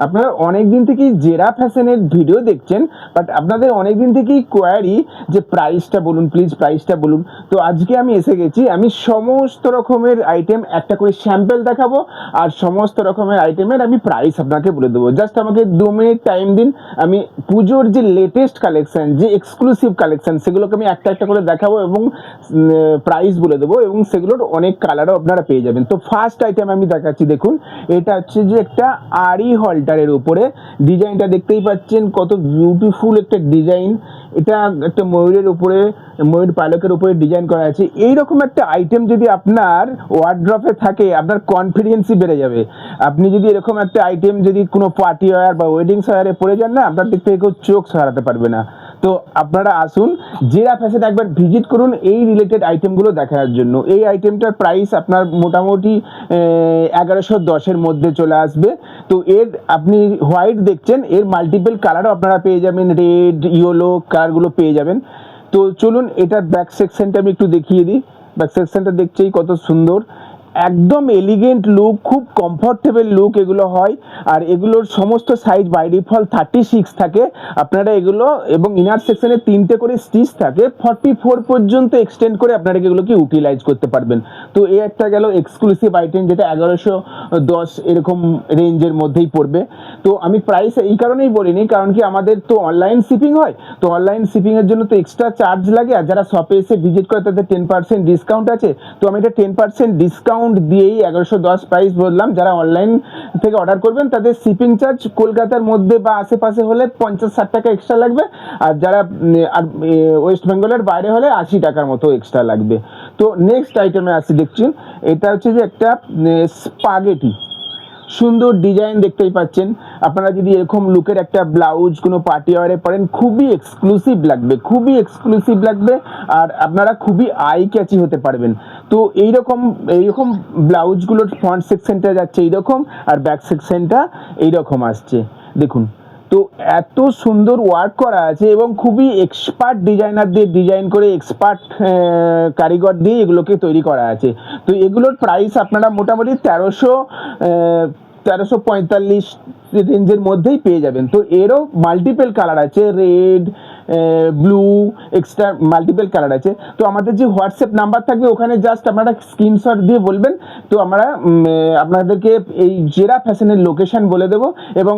আপনারা অনেক দিন থেকেই জেরা ফ্যাশনের ভিডিও দেখছেন, বাট আপনাদের অনেক দিন থেকেই কোয়ারি যে প্রাইসটা বলুন প্লিজ, প্রাইসটা বলুন। তো আজকে আমি এসে গেছি, আমি সমস্ত রকমের আইটেম একটা করে স্যাম্পল দেখাবো, আর সমস্ত রকমের আইটেমের আমি প্রাইস আপনাকে বলে দেবো। জাস্ট আমাকে 2 মিনিট টাইম দিন, আমি পুজোর যে লেটেস্ট কালেকশন, যে এক্সক্লুসিভ কালেকশন, সেগুলোকে আমি একটা একটা করে দেখাবো এবং প্রাইস বলে দেবো, এবং সেগুলোর অনেক কালারও আপনারা পেয়ে যাবেন। তো ফার্স্ট আইটেম আমি দেখাচ্ছি, দেখুন এটা হচ্ছে যে একটা আরি হল্টারের উপরে, ডিজাইনটা দেখতেই পাচ্ছেন কত বিউটিফুল একটা ডিজাইন। এটা একটা ময়ূরের উপরে, ময়ূর পালকের উপরে ডিজাইন করা আছে। এইরকম একটা আইটেম যদি আপনার ওয়ার্ড্রপে থাকে, আপনার কনফিডেন্সই বেড়ে যাবে। আপনি যদি এরকম একটা আইটেম যদি কোনো পার্টি ওয়্যার বা ওয়েডিং ওয়্যারে পরে যান না, আপনার দিক থেকে কেউ চোখ সরাতে পারবে না। তো আপনারা আসুন, জেরা ফ্যাশন একবার ভিজিট করুন এই রিলেটেড আইটেমগুলো দেখার জন্য। এই আইটেমটার প্রাইস আপনার মোটামুটি 1110-এর মধ্যে চলে আসবে। তো এর আপনি হোয়াইট দেখছেন, এর মাল্টিপল কালারও আপনারা পেয়ে যাবেন, রেড ইয়েলো কালারগুলো পেয়ে যাবেন। তো চলুন এটার ব্যাক সেকশনটা আমি একটু দেখিয়ে দিই। ব্যাক সেকশনটা দেখছেই কত সুন্দর, একদম এলিগেন্ট লুক, খুব কমফোর্টেবল লুক এগুলো হয়। আর এগুলোর সমস্ত সাইজ বাই ডিফল্ট 36 থাকে। আপনারা এগুলো, এবং ইনার সেকশনে 3টে করে স্টিচ থাকে, 44 পর্যন্ত এক্সটেন্ড করে আপনারা এগুলোকে ইউটিলাইজ করতে পারবেন। তো এই একটা গেল এক্সক্লুসিভ আইটেম, যেটা 1110 এরকম রেঞ্জের মধ্যেই পড়বে। তো আমি প্রাইস এই কারণেই বলিনি, কারণ কি আমাদের তো অনলাইন শিপিং হয়, তো অনলাইন শিপিংয়ের জন্য তো এক্সট্রা চার্জ লাগে, আর যারা শপে এসে ভিজিট করে তাদের 10% ডিসকাউন্ট আছে। তো আমি এটা 10% ডিসকাউন্ট দিয়েই 1110 প্রাইস বললাম। যারা অনলাইন থেকে অর্ডার করবেন তাদের শিপিং চার্জ কলকাতার মধ্যে বা আশেপাশে হলে 50-60 টাকা এক্সট্রা লাগবে, আর যারা ওয়েস্ট বেঙ্গলের বাইরে হলে 80 টাকার মতো এক্সট্রা লাগবে। তো নেক্সট আইটেমে আসি, দেখছেন এটা হচ্ছে যে একটা স্পাগেটি, সুন্দর ডিজাইন দেখতেই পাচ্ছেন। আপনারা যদি এরকম লুকের একটা ব্লাউজ কোনো পার্টি ওয়ারে পরেন, খুবই এক্সক্লুসিভ লাগবে, খুবই এক্সক্লুসিভ লাগবে, আর আপনারা খুবই আই ক্যাচি হতে পারবেন। তো এইরকম এইরকম ব্লাউজগুলোর ফ্রন্ট সেকশনটা যাচ্ছে এইরকম, আর ব্যাক সেকশনটা এইরকম আসছে, দেখুন। তো এত সুন্দর ওয়ার্ক করা আছে, এবং খুবই এক্সপার্ট ডিজাইনার দিয়ে ডিজাইন করে, এক্সপার্ট কারিগর দিয়ে এগুলোকে তৈরি করা আছে। তো এগুলোর প্রাইস আপনারা মোটামুটি 1345 রেঞ্জের মধ্যেই পেয়ে যাবেন। তো এরও মাল্টিপল কালার আছে, red, blue, extra multiple colour আছে। তো আমাদের যে হোয়াটসঅ্যাপ নাম্বার থাকবে, ওখানে জাস্ট আপনারা স্ক্রিনশট দিয়ে বলবেন, তো আমরা আপনাদেরকে এই জেরা ফ্যাশনের লোকেশন বলে দেবো, এবং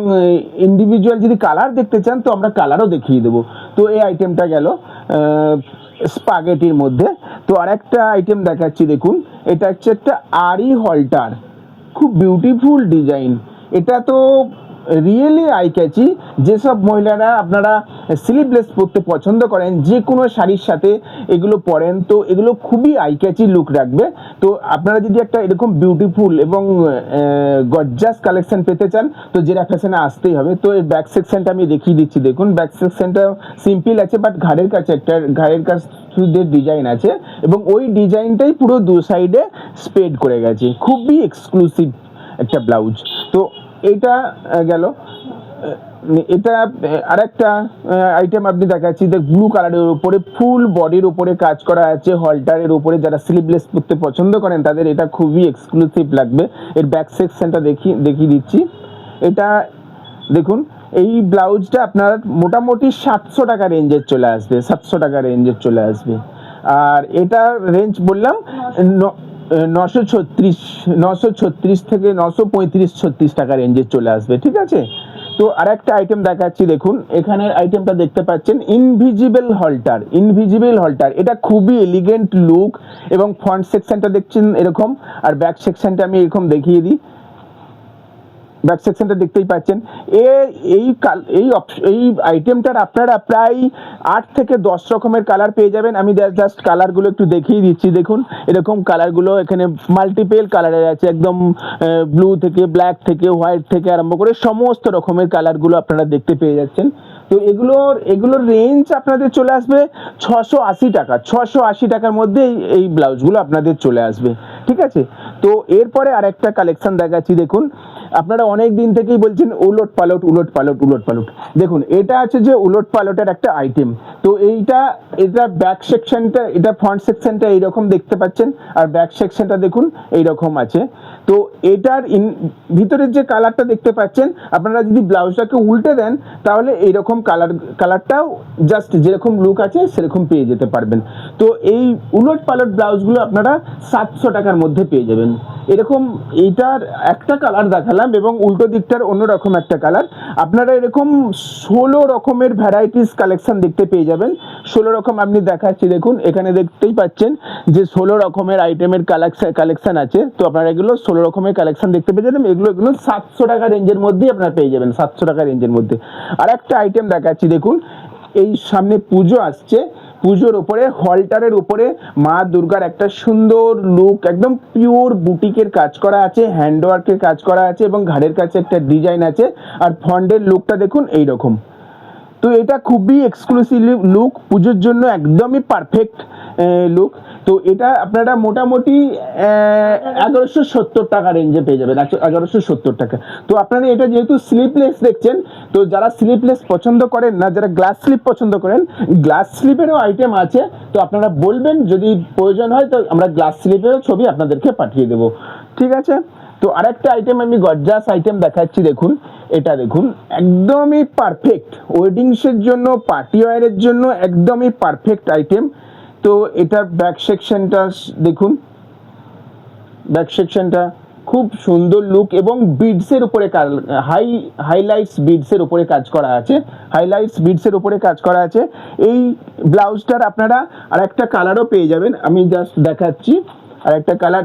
ইন্ডিভিজুয়াল যদি কালার দেখতে চান তো আমরা কালারও দেখিয়ে দেবো। তো এই আইটেমটা গেল স্পাগেটির মধ্যে। তো আরেকটা আইটেম দেখাচ্ছি, দেখুন এটা হচ্ছে একটা আরি হল্টার, খুব বিউটিফুল ডিজাইন। এটা তো রিয়েলি আই ক্যাচি। যেসব মহিলারা আপনারা স্লিভলেস পরতে পছন্দ করেন, যে কোনো শাড়ির সাথে এগুলো পরেন, তো এগুলো খুবই আই ক্যাচি লুক রাখবে। তো আপনারা যদি একটা এরকম বিউটিফুল এবং গর্জাস কালেকশন পেতে চান, তো জেরা ফ্যাশনে আসতেই হবে। তো এই ব্যাক সেকশনটা আমি দেখিয়ে দিচ্ছি, দেখুন ব্যাক সেকশনটা সিম্পল আছে, বাট ঘাড়ের কাছে একটা ঘাড়ের কাছে ডিজাইন আছে, এবং ওই ডিজাইনটাই পুরো দু সাইডে স্প্রেড করে গেছে, খুবই এক্সক্লুসিভ একটা ব্লাউজ। তো এইটা গেল। এটা আরেকটা আইটেম আপনি দেখাচ্ছি, ব্লু কালারের উপরে ফুল বডির উপরে কাজ করা আছে, হল্টারের উপরে। যারা স্লিভলেস পরতে পছন্দ করেন তাদের এটা খুবই এক্সক্লুসিভ লাগবে। এর ব্যাক সেকশনটা দেখিয়ে দিচ্ছি। এটা দেখুন, এই ব্লাউজটা আপনার মোটামুটি 700 টাকা রেঞ্জের চলে আসবে, 700 টাকা রেঞ্জের চলে আসবে। আর এটার রেঞ্জ বললাম 936 থেকে 935-36 টাকা রেঞ্জে চলে আসবে, ঠিক আছে। তো আরেকটা আইটেম দেখাচ্ছি, দেখুন এখানে আইটেমটা দেখতে পাচ্ছেন, ইনভিজিবল হল্টার। ইনভিজিবল হল্টার এটা খুবই এলিগেন্ট লুক, এবং ফ্রন্ট সেকশনটা দেখছেন এরকম, আর ব্যাক সেকশনটা আমি এরকম দেখিয়ে দিই। ব্যাক সেকশনটা দেখতেই পাচ্ছেন। এই আইটেমটার আপনারা প্রায় 8 থেকে 10 রকমের কালার পেয়ে যাবেন। আমি জাস্ট কালারগুলো একটু দেখিয়ে দিচ্ছি, দেখুন এরকম কালারগুলো এখানে মাল্টিপল কালারের আছে, একদম ব্লু থেকে ব্ল্যাক থেকে হোয়াইট থেকে আরম্ভ করে সমস্ত রকমের কালারগুলো আপনারা দেখতে পেয়ে যাচ্ছেন। তো এগুলোর রেঞ্জ আপনাদের চলে আসবে 680 টাকা, 680 টাকার মধ্যে এই ব্লাউজগুলো আপনাদের চলে আসবে, ঠিক আছে। তো এরপরে আরেকটা কালেকশন দেখাচ্ছি, দেখুন আপনারা অনেক দিন থেকেই বলছেন উলট পালট উলট পালট উলট পালট। দেখুন এটা আছে যে উলট পালটের একটা আইটেম। তো এটা ব্যাক সেকশনটা, এটা ফ্রন্ট সেকশনটা এইরকম দেখতে পাচ্ছেন, আর ব্যাক সেকশনটা দেখুন এইরকম আছে। তো এটার ভিতরের যে কালারটা দেখতে পাচ্ছেন, আপনারা যদি ব্লাউজটাকে উল্টে দেন তাহলে এইরকম কালারটাও জাস্ট যেরকম লুক আছে সেরকম পেয়ে যেতে পারবেন। তো এই উলট পালট ব্লাউজগুলো আপনারা 700 টাকার মধ্যে পেয়ে যাবেন। এরকম এইটার একটা কালার দেখালাম এবং উল্টো দিকটার অন্যরকম একটা কালার। আপনারা এরকম 16 রকমের ভ্যারাইটিস কালেকশন দেখতে পেয়ে যাবেন। 16 রকম আপনি দেখাচ্ছি, দেখুন এখানে দেখতেই পাচ্ছেন যে 16 রকমের আইটেমের কালেকশন আছে। তো আপনারা এগুলো 16 রকমের কালেকশন দেখতে পেয়ে যাবেন। এগুলো 700 টাকা রেঞ্জের মধ্যেই আপনারা পেয়ে যাবেন, 700 টাকা রেঞ্জের মধ্যে। আর একটা আইটেম দেখাচ্ছি, দেখুন এই সামনে পুজো আসছে, পুজোর উপরে হলটারের উপরে মা দুর্গার একটা সুন্দর লুক, একদম পিওর বুটিকের কাজ করা আছে, হ্যান্ডওয়ার্কের কাজ করা আছে এবং ঘাড়ের কাছে একটা ডিজাইন আছে। আর ফন্ডের লুকটা দেখুন এইরকম। তো এটা খুবই এক্সক্লুসিভ লুক, পুজোর জন্য একদমই পারফেক্ট লুক। তো এটা আপনারা মোটামুটি 1170 টাকা রেঞ্জে পেয়ে যাবেন, 1170 টাকা। তো আপনারা এটা যেহেতু স্লিপলেস দেখছেন, তো যারা স্লিপলেস পছন্দ করেন না, যারা গ্লাস স্লিপ পছন্দ করেন, গ্লাস স্লিপেরও আইটেম আছে। তো আপনারা বলবেন, যদি প্রয়োজন হয় তো আমরা গ্লাস স্লিপেরও ছবি আপনাদেরকে পাঠিয়ে দেবো, ঠিক আছে। তো আরেকটা আইটেম আমি গর্জাস আইটেম দেখাচ্ছি, দেখুন এটা দেখুন একদমই পারফেক্ট ওয়েডিংসের জন্য, পার্টি ওয়্যারের জন্য একদমই পারফেক্ট আইটেম। তো এটার ব্যাক সেকশনটা দেখুন, ব্যাক সেকশনটা খুব সুন্দর লুক এবং বিডসের উপরে হাইলাইটস বিডসের উপরে কাজ করা আছে, হাইলাইটস বিডসের উপরে কাজ করা আছে। এই ব্লাউজটার আপনারা আর একটা কালারও পেয়ে যাবেন, আমি জাস্ট দেখাচ্ছি। আর একটা কালার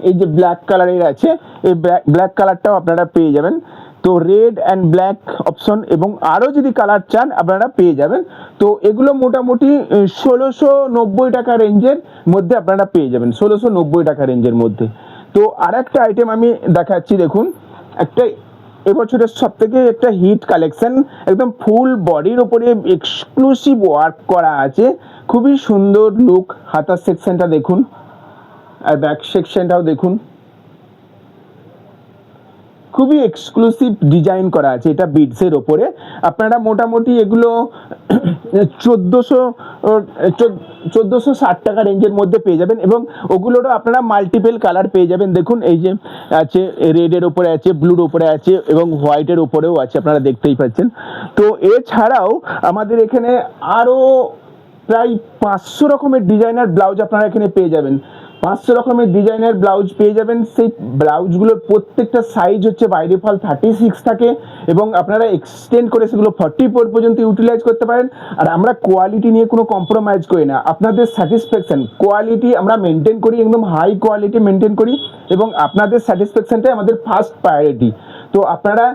এই যে ব্ল্যাক কালারের আছে, এই ব্ল্যাক কালারটাও আপনারা পেয়ে যাবেন। তো রেড অ্যান্ড ব্ল্যাক অপশন এবং আরও যদি কালার চান আপনারা পেয়ে যাবেন। তো এগুলো মোটামুটি 1690 টাকা রেঞ্জের মধ্যে আপনারা পেয়ে যাবেন, 1690 টাকা রেঞ্জের মধ্যে। তো আর একটা আইটেম আমি দেখাচ্ছি, দেখুন একটা এবছরের সব থেকে একটা হিট কালেকশন, একদম ফুল বডির ওপরে এক্সক্লুসিভ ওয়ার্ক করা আছে, খুবই সুন্দর লুক। হাতার সেকশনটা দেখুন আর ব্যাক সেকশনটাও দেখুন, খুবই এক্সক্লুসিভ ডিজাইন করা আছে এটা বিডসের ওপরে। আপনারা মোটামুটি এগুলো 1460 টাকা রেঞ্জের মধ্যে পেয়ে যাবেন এবং ওগুলোরও আপনারা মাল্টিপল কালার পেয়ে যাবেন। দেখুন এই যে আছে, রেডের ওপরে আছে, ব্লুর ওপরে আছে এবং হোয়াইটের ওপরেও আছে, আপনারা দেখতেই পাচ্ছেন। তো এছাড়াও আমাদের এখানে আরও প্রায় 500 রকমের ডিজাইনার ব্লাউজ আপনারা এখানে পেয়ে যাবেন, 500 রকমের ডিজাইনের ব্লাউজ পেয়ে যাবেন। সেই ব্লাউজগুলোর প্রত্যেকটা সাইজ হচ্ছে বাই ডিফল্ট 36 থাকে এবং আপনারা এক্সটেন্ড করে সেগুলো 44 পর্যন্ত ইউটিলাইজ করতে পারেন। আর আমরা কোয়ালিটি নিয়ে কোনো কম্প্রোমাইজ করি না, আপনাদের স্যাটিসফ্যাকশন কোয়ালিটি আমরা মেনটেন করি, একদম হাই কোয়ালিটি মেনটেন করি এবং আপনাদের স্যাটিসফ্যাকশনটাই আমাদের ফার্স্ট প্রায়োরিটি। তো আপনারা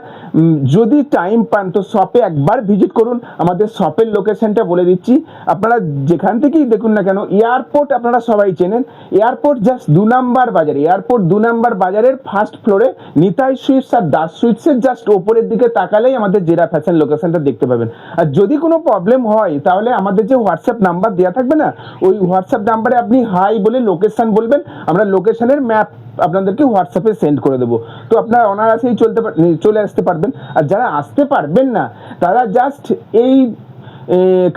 যদি টাইম পান তো শপে একবার ভিজিট করুন। আমাদের শপের লোকেশনটা বলে দিচ্ছি, আপনারা যেখান থেকেই দেখুন না কেন, এয়ারপোর্ট আপনারা সবাই চেনেন, এয়ারপোর্ট জাস্ট 2 নাম্বার বাজারে, এয়ারপোর্ট 2 নাম্বার বাজারের ফার্স্ট ফ্লোরে নিতাই সুইটস আর দাস সুইটসের জাস্ট ওপরের দিকে তাকালেই আমাদের জেরা ফ্যাশন লোকেশনটা দেখতে পাবেন। আর যদি কোনো প্রবলেম হয় তাহলে আমাদের যে হোয়াটসঅ্যাপ নাম্বার দেওয়া থাকবে না, ওই হোয়াটসঅ্যাপ নাম্বারে আপনি হাই বলে লোকেশন বলবেন, আমরা লোকেশনের ম্যাপ আপনাদেরকে হোয়াটসঅ্যাপে সেন্ড করে দেবো। তো আপনারা অনায়াসেই চলে আসতে পারবেন। আর যারা আসতে পারবেন না তারা জাস্ট এই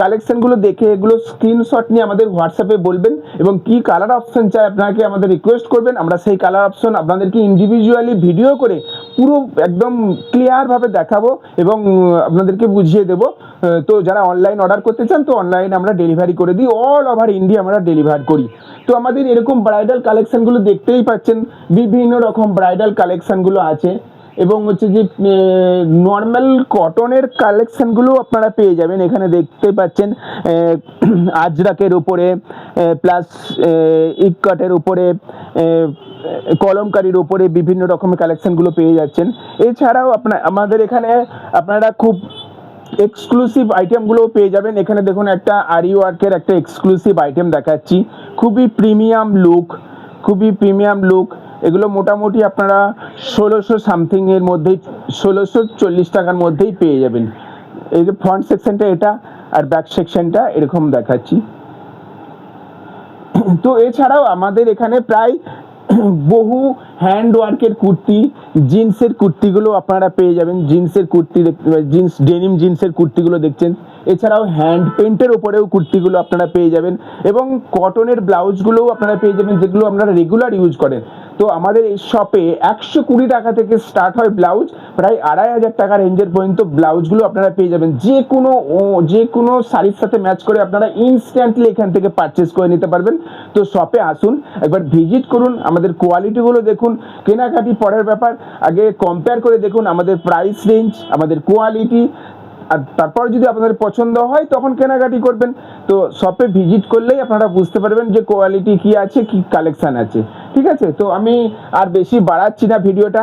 কালেকশনগুলো দেখে এগুলো স্ক্রিনশট নিয়ে আমাদের হোয়াটসঅ্যাপে বলবেন এবং কি কালার অপশন চাই আপনাকে আমাদের রিকোয়েস্ট করবেন, আমরা সেই কালার অপশন আপনাদেরকে ইন্ডিভিজুয়ালি ভিডিও করে পুরো একদম ক্লিয়ারভাবে দেখাবো এবং আপনাদেরকে বুঝিয়ে দেবো। তো যারা অনলাইন অর্ডার করতে চান তো অনলাইনে আমরা ডেলিভারি করে দিই, অল ওভার ইন্ডিয়া আমরা ডেলিভার করি। তো আমাদের এরকম ব্রাইডাল কালেকশনগুলো দেখতেই পাচ্ছেন, বিভিন্ন রকম ব্রাইডাল কালেকশনগুলো আছে এবং হচ্ছে যে নর্মাল কটনের কালেকশনগুলো আপনারা পেয়ে যাবেন। এখানে দেখতে পাচ্ছেন আজরাকের উপরে প্লাস ইককাটের উপরে, কলমকারির উপরে বিভিন্ন রকমের কালেকশনগুলো পেয়ে যাচ্ছেন। এছাড়াও আমাদের এখানে আপনারা খুব এক্সক্লুসিভ আইটেমগুলো পেয়ে যাবেন। এখানে দেখুন একটা আরি ওয়ার্কের একটা এক্সক্লুসিভ আইটেম দেখাচ্ছি, খুবই প্রিমিয়াম লুক, খুবই প্রিমিয়াম লুক। এগুলো মোটামুটি আপনারা 1600 সামথিং এর মধ্যেই, 1640 টাকার মধ্যেই পেয়ে যাবেন। এই যে ফ্রন্ট সেকশনটা এটা আর ব্যাক সেকশনটা এরকম দেখাচ্ছি। তো এছাড়াও আমাদের এখানে প্রায় বহু হ্যান্ড ওয়ার্কের কুর্তি, জিন্সের কুর্তিগুলো আপনারা পেয়ে যাবেন। জিন্সের কুর্তি, জিন্স ডেনিম জিন্সের কুর্তিগুলো দেখছেন। এছাড়াও হ্যান্ড পেন্টের ওপরেও কুর্তিগুলো আপনারা পেয়ে যাবেন এবং কটনের ব্লাউজগুলোও আপনারা পেয়ে যাবেন, যেগুলো আপনারা রেগুলার ইউজ করেন। তো আমাদের এই শপে 120 টাকা থেকে স্টার্ট হয় ব্লাউজ, প্রায় 2500 টাকা রেঞ্জের পর্যন্ত ব্লাউজগুলো আপনারা পেয়ে যাবেন। যে কোনো শাড়ির সাথে ম্যাচ করে আপনারা ইনস্ট্যান্টলি এখান থেকে পারচেস করে নিতে পারবেন। তো শপে আসুন, একবার ভিজিট করুন, আমাদের কোয়ালিটিগুলো দেখুন। কেনাকাটি পরের ব্যাপার, আগে কম্পেয়ার করে দেখুন আমাদের প্রাইস রেঞ্জ, আমাদের কোয়ালিটি, আর তারপর যদি আপনাদের পছন্দ হয় তখন কেনাকাটি করবেন। তো শপে ভিজিট করলেই আপনারা বুঝতে পারবেন যে কোয়ালিটি কি আছে, কি কালেকশন আছে। ঠিক আছে, তো আমি আর বেশি বাড়াচ্ছি না ভিডিওটা।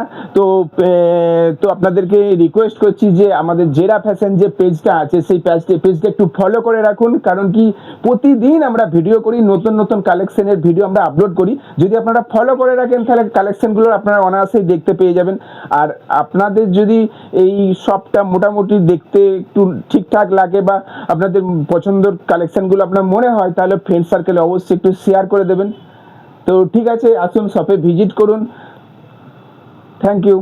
তো আপনাদেরকে রিকোয়েস্ট করছি যে আমাদের জেরা ফ্যাশন যে পেজটা আছে সেই পেজটা একটু ফলো করে রাখুন, কারণ কি প্রতিদিন আমরা ভিডিও করি, নতুন নতুন কালেকশনের ভিডিও আমরা আপলোড করি। যদি আপনারা ফলো করে রাখেন তাহলে কালেকশনগুলো আপনারা অনায়াসেই দেখতে পেয়ে যাবেন। আর আপনাদের যদি এই শপটা মোটামুটি দেখতে একটু ঠিকঠাক লাগে বা আপনাদের পছন্দের কালেকশনগুলো আপনার মনে হয়, তাহলে ফ্রেন্ড সার্কেলে অবশ্যই একটু শেয়ার করে দেবেন। তো ঠিক আছে, আসুন শপে ভিজিট করুন। Thank you.